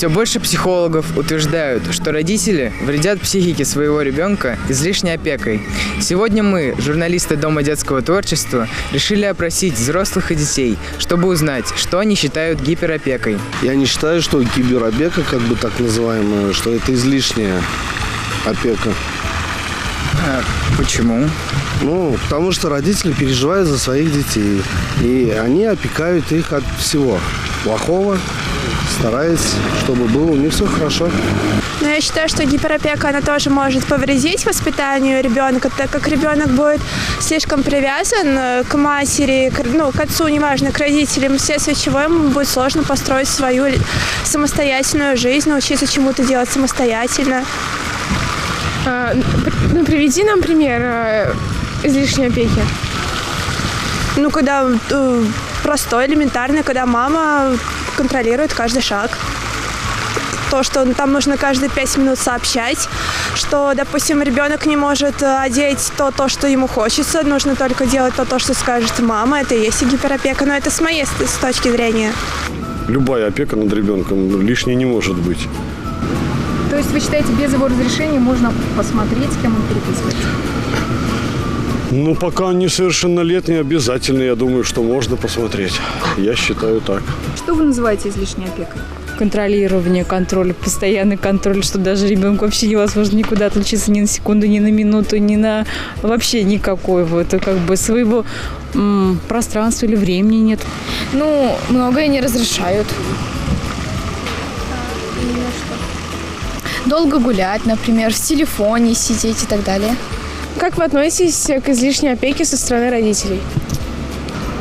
Все больше психологов утверждают, что родители вредят психике своего ребенка излишней опекой. Сегодня мы, журналисты Дома детского творчества, решили опросить взрослых и детей, чтобы узнать, что они считают гиперопекой. Я не считаю, что гиперопека, как бы так называемая, что это излишняя опека. Почему? Потому что родители переживают за своих детей. И они опекают их от всего плохого, стараясь, чтобы было у них все хорошо. Но я считаю, что гиперопека, она тоже может повредить воспитанию ребенка, так как ребенок будет слишком привязан к матери, к отцу, неважно, к родителям, вследствие чего ему будет сложно построить свою самостоятельную жизнь, научиться чему-то делать самостоятельно. Приведи нам пример излишней опеки. Когда простой, элементарный, когда мама контролирует каждый шаг. То, что там нужно каждые 5 минут сообщать, что, допустим, ребенок не может одеть то, что ему хочется, нужно только делать то, что скажет мама, это и есть гиперопека, но это с моей точки зрения. Любая опека над ребенком лишней не может быть. То есть вы считаете, без его разрешения можно посмотреть, с кем он переписывается? Пока он несовершеннолетний, обязательно, я думаю, что можно посмотреть. Я считаю так. Что вы называете излишней опекой? Контролирование, контроль, постоянный контроль, что даже ребенку вообще невозможно никуда отлучиться ни на секунду, ни на минуту, ни на вообще никакой своего пространства или времени нет. Многое не разрешают. Долго гулять, например, в телефоне сидеть и так далее. Как вы относитесь к излишней опеке со стороны родителей?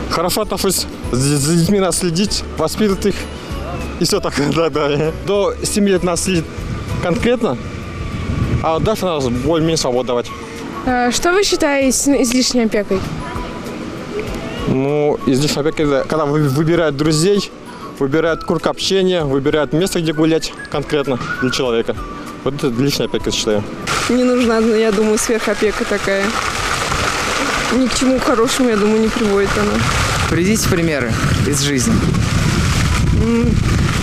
Хорошо отношусь. За детьми надо следить, воспитывать их. И все так далее. До 7 лет надо следить конкретно, а дальше надо более-менее свободу давать. Что вы считаете излишней опекой? Излишняя опека – это когда выбирают друзей, выбирают круг общения, выбирают место, где гулять конкретно для человека. Вот это личная опека, считаю. Не нужна, я думаю, сверхопека такая. Ни к чему хорошему, я думаю, не приводит она. Приведите примеры из жизни.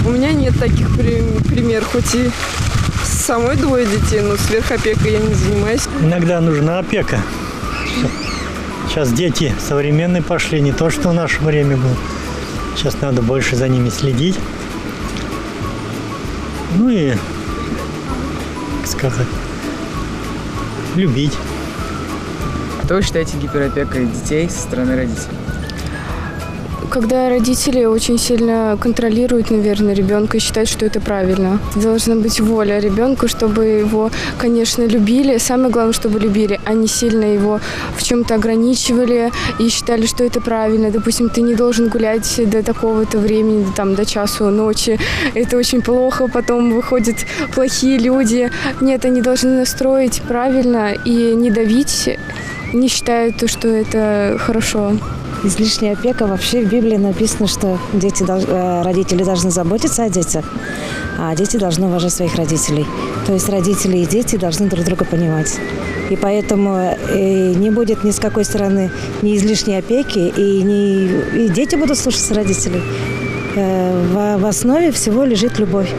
У меня нет таких примеров, хоть и самой 2 детей, но сверхопекой я не занимаюсь. Иногда нужна опека. Сейчас дети современные пошли, не то, что в наше время было. Сейчас надо больше за ними следить. И, любить. Что вы считаете гиперопекой детей со стороны родителей? Когда родители очень сильно контролируют, наверное, ребенка и считают, что это правильно. Должна быть воля ребенку, чтобы его, конечно, любили. Самое главное, чтобы любили, а не сильно его в чем-то ограничивали и считали, что это правильно. Допустим, ты не должен гулять до такого-то времени, до часу ночи. Это очень плохо. Потом выходят плохие люди. Нет, они должны настроить правильно и не давить, не считают, что это хорошо. Излишняя опека. Вообще в Библии написано, что родители должны заботиться о детях, а дети должны уважать своих родителей. То есть родители и дети должны друг друга понимать. И поэтому не будет ни с какой стороны ни излишней опеки, и дети будут слушаться родителей. В основе всего лежит любовь.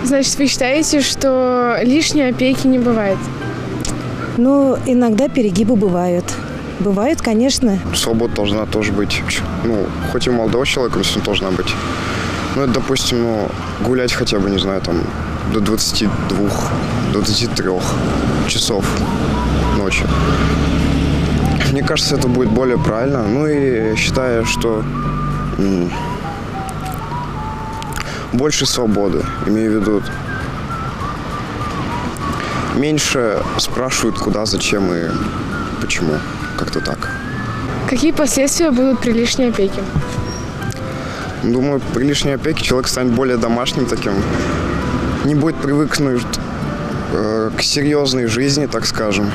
Значит, вы считаете, что лишней опеки не бывает? Иногда перегибы бывают. Бывает, конечно. Свобода должна тоже быть. Хоть и молодого человека, но должна быть. Это, допустим, гулять хотя бы, не знаю, до 22, до 23 часов ночи. Мне кажется, это будет более правильно. И считаю, что больше свободы, имею в виду. Меньше спрашивают, куда, зачем и почему. Как-то так. Какие последствия будут при лишней опеке? Думаю, при лишней опеке человек станет более домашним таким. Не будет привыкнуть к серьезной жизни, так скажем.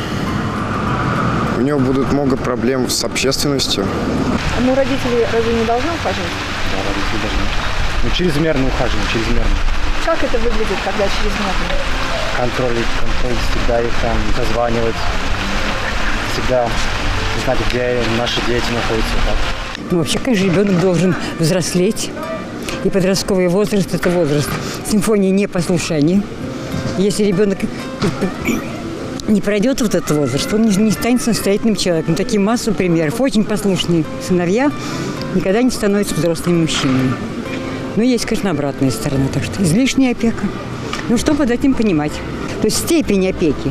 У него будет много проблем с общественностью. Родители разве не должны ухаживать? Да, родители должны. Чрезмерно ухаживать, чрезмерно. Как это выглядит, когда чрезмерно? Контроль всегда их дозванивать. Всегда знать, где наши дети находятся. Вообще, конечно, ребенок должен взрослеть И подростковый возраст – это возраст симфонии непослушания. Если ребенок не пройдет вот этот возраст, он не станет самостоятельным человеком. Такие массу примеров. Очень послушные сыновья никогда не становятся взрослыми мужчинами. Но есть, конечно, обратная сторона. Так что излишняя опека. Ну, что под этим понимать? То есть степень опеки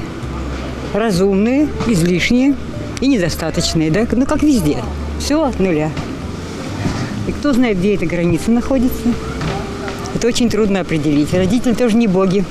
разумные, излишние и недостаточные, да? Ну, как везде. Все от нуля. И кто знает, где эта граница находится? Это очень трудно определить. Родители тоже не боги.